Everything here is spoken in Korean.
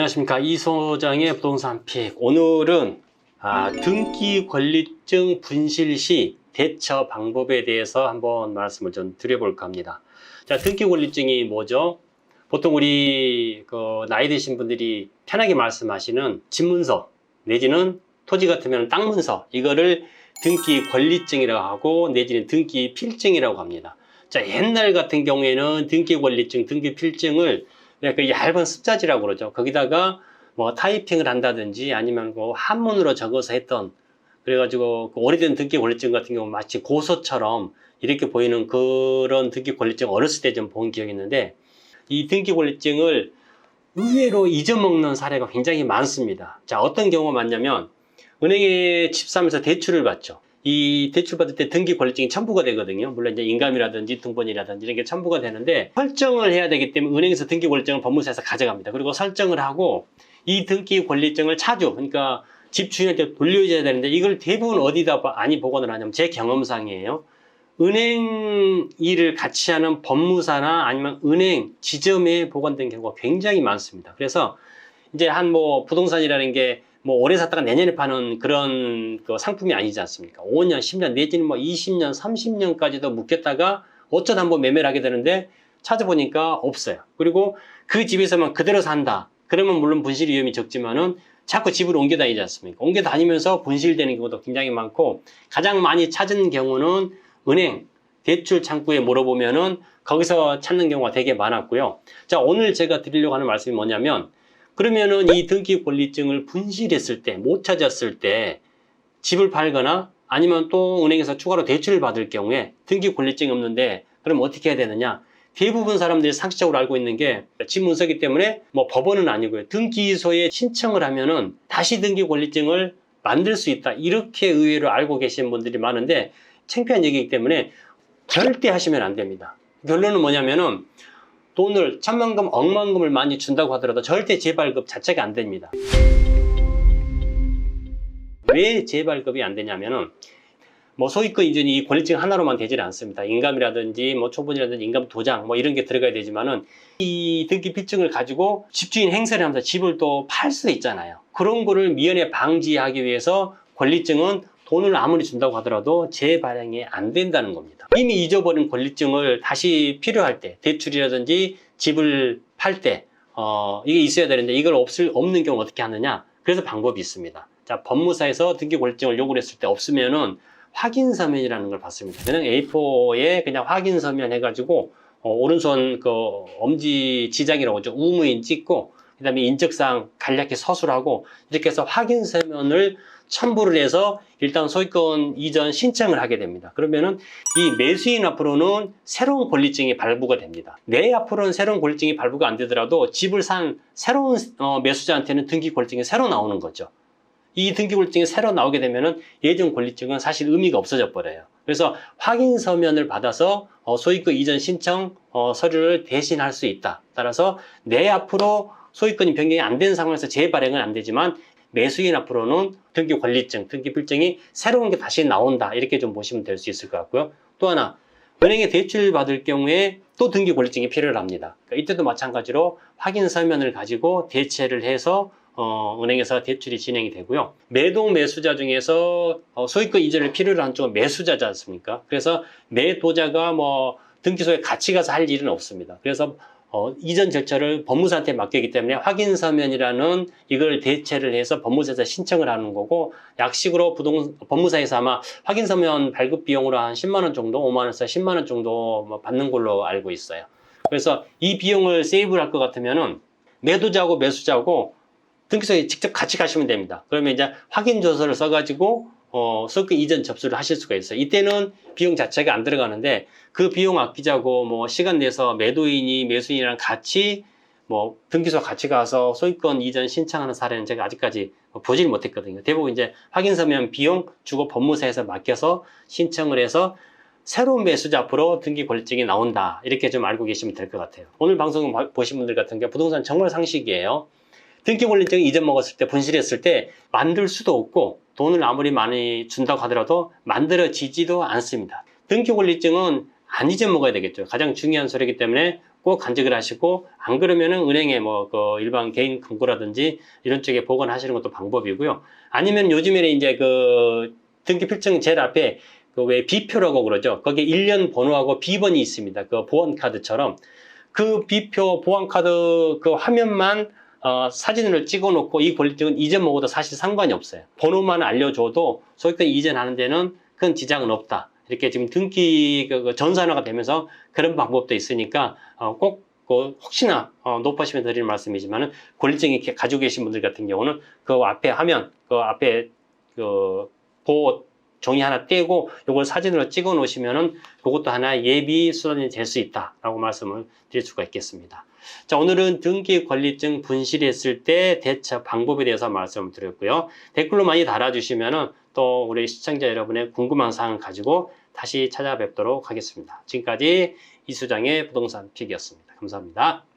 안녕하십니까. 이 소장의 부동산 픽. 오늘은 등기 권리증 분실 시 대처 방법에 대해서 한번 말씀을 좀 드려볼까 합니다. 자, 등기 권리증이 뭐죠? 보통 우리 나이 드신 분들이 편하게 말씀하시는 집문서 내지는 토지 같으면 땅 문서, 이거를 등기 권리증이라고 하고 내지는 등기 필증이라고 합니다. 자, 옛날 같은 경우에는 등기 권리증, 등기 필증을 그 얇은 습자지라고 그러죠. 거기다가 뭐 타이핑을 한다든지 아니면 그 한문으로 적어서 했던, 그래가지고 그 오래된 등기 권리증 같은 경우 마치 고소처럼 이렇게 보이는 그런 등기 권리증 어렸을 때 좀 본 기억이 있는데, 이 등기 권리증을 의외로 잊어먹는 사례가 굉장히 많습니다. 자, 어떤 경우가 많냐면 은행에 집 사면서 대출을 받죠. 이 대출 받을 때 등기 권리증이 첨부가 되거든요. 물론 이제 인감이라든지 등본이라든지 이런 게 첨부가 되는데, 설정을 해야 되기 때문에 은행에서 등기 권리증을 법무사에서 가져갑니다. 그리고 설정을 하고 이 등기 권리증을 차주, 그러니까 집 주인한테 돌려줘야 되는데, 이걸 대부분 어디다 많이 보관을 하냐면, 제 경험상이에요, 은행 일을 같이 하는 법무사나 아니면 은행 지점에 보관된 경우가 굉장히 많습니다. 그래서 이제 부동산이라는 게 오래 샀다가 내년에 파는 그런 상품이 아니지 않습니까? 5년, 10년, 내지는 20년, 30년까지도 묵혔다가 어쩌다 한번 매매를 하게 되는데 찾아보니까 없어요. 그리고 그 집에서만 그대로 산다. 그러면 물론 분실 위험이 적지만은 자꾸 집을 옮겨 다니지 않습니까? 옮겨 다니면서 분실되는 경우도 굉장히 많고, 가장 많이 찾은 경우는 은행, 대출 창구에 물어보면은 거기서 찾는 경우가 되게 많았고요. 자, 오늘 제가 드리려고 하는 말씀이 뭐냐면, 그러면은 이 등기 권리증을 분실했을 때, 못 찾았을 때 집을 팔거나 아니면 또 은행에서 추가로 대출을 받을 경우에 등기 권리증이 없는데 그럼 어떻게 해야 되느냐? 대부분 사람들이 상식적으로 알고 있는 게, 집 문서기 때문에 법원은 아니고요, 등기소에 신청을 하면은 다시 등기 권리증을 만들 수 있다, 이렇게 의외로 알고 계신 분들이 많은데, 창피한 얘기이기 때문에 절대 하시면 안 됩니다. 결론은 뭐냐면은 돈을 천만금, 억만금을 많이 준다고 하더라도 절대 재발급 자체가 안 됩니다. 왜 재발급이 안 되냐면은, 소유권 이전이 이 권리증 하나로만 되질 않습니다. 인감이라든지 초본이라든지 인감 도장 이런 게 들어가야 되지만은, 이 등기 필증을 가지고 집주인 행세를 하면서 집을 또 팔 수 있잖아요. 그런 거를 미연에 방지하기 위해서 권리증은 돈을 아무리 준다고 하더라도 재발행이 안 된다는 겁니다. 이미 잊어버린 권리증을 다시 필요할 때, 대출이라든지 집을 팔 때 이게 있어야 되는데, 이걸 없는 경우 어떻게 하느냐? 그래서 방법이 있습니다. 자, 법무사에서 등기 권리증을 요구를 했을 때 없으면은 확인서면이라는 걸 받습니다. 그냥 A4에 그냥 확인서면 해가지고 오른손 엄지 지장이라고 하죠. 우무인 찍고, 그 다음에 인적사항 간략히 서술하고, 이렇게 해서 확인서면을 첨부를 해서 일단 소유권 이전 신청을 하게 됩니다. 그러면은 이 매수인 앞으로는 새로운 권리증이 발부가 됩니다. 내 앞으로는 새로운 권리증이 발부가 안 되더라도 집을 산 새로운 매수자한테는 등기 권리증이 새로 나오는 거죠. 이 등기 권리증이 새로 나오게 되면은 예전 권리증은 사실 의미가 없어져 버려요. 그래서 확인 서면을 받아서 소유권 이전 신청 서류를 대신할 수 있다. 따라서 내 앞으로 소유권이 변경이 안 된 상황에서 재발행은 안 되지만, 매수인 앞으로는 등기 권리증, 등기 필증이 새로운 게 다시 나온다, 이렇게 좀 보시면 될 수 있을 것 같고요. 또 하나, 은행에 대출 받을 경우에 또 등기 권리증이 필요합니다. 그러니까 이때도 마찬가지로 확인 서면을 가지고 대체를 해서 은행에서 대출이 진행이 되고요. 매동 매수자 중에서 소유권 이전을 필요로 한 쪽은 매수자지 않습니까? 그래서 매도자가 등기소에 같이 가서 할 일은 없습니다. 그래서 이전 절차를 법무사한테 맡기기 때문에 확인서면이라는 이걸 대체를 해서 법무사에서 신청을 하는 거고, 약식으로 법무사에서 아마 확인서면 발급 비용으로 한 10만 원 정도, 5만 원에서 10만 원 정도 받는 걸로 알고 있어요. 그래서 이 비용을 세이브를 할 것 같으면은 매도자하고 매수자하고 등기소에 직접 같이 가시면 됩니다. 그러면 이제 확인조서를 써가지고 소유권 이전 접수를 하실 수가 있어요. 이때는 비용 자체가 안 들어가는데, 그 비용 아끼자고 시간 내서 매도인이 매수인이랑 같이 등기소 같이 가서 소유권 이전 신청하는 사례는 제가 아직까지 보질 못했거든요. 대부분 이제 확인서면 비용 주고 법무사에서 맡겨서 신청을 해서 새로운 매수자 앞으로 등기 권리증이 나온다, 이렇게 좀 알고 계시면 될 것 같아요. 오늘 방송 보신 분들 같은 경우 부동산 정말 상식이에요. 등기 권리증 잊어먹었을 때, 분실했을 때 만들 수도 없고, 돈을 아무리 많이 준다고 하더라도 만들어지지도 않습니다. 등기 권리증은 안 잊어먹어야 되겠죠. 가장 중요한 소리이기 때문에 꼭 간직을 하시고, 안 그러면은 은행에 뭐 그 일반 개인 금고라든지 이런 쪽에 보관하시는 것도 방법이고요. 아니면 요즘에는 이제 그 등기 필증 제일 앞에 그 왜 비표라고 그러죠. 거기에 1년 번호하고 비번이 있습니다. 그 보안카드처럼 그 비표 보안카드 그 화면만 사진을 찍어 놓고 이 권리증은 이전 먹어도 사실 상관이 없어요. 번호만 알려줘도 소유권 이전하는 데는 큰 지장은 없다. 이렇게 지금 등기 그 전산화가 되면서 그런 방법도 있으니까 꼭 혹시나 높아시면 드리는 말씀이지만은 권리증이 이렇게 가지고 계신 분들 같은 경우는 그 앞에 화면, 그 앞에 그 보호 종이 하나 떼고 이걸 사진으로 찍어 놓으시면은 그것도 하나의 예비 수단이 될 수 있다라고 말씀을 드릴 수가 있겠습니다. 자, 오늘은 등기 권리증 분실했을 때 대처 방법에 대해서 말씀을 드렸고요. 댓글로 많이 달아주시면은 또 우리 시청자 여러분의 궁금한 사항을 가지고 다시 찾아뵙도록 하겠습니다. 지금까지 이수장의 부동산 픽이었습니다. 감사합니다.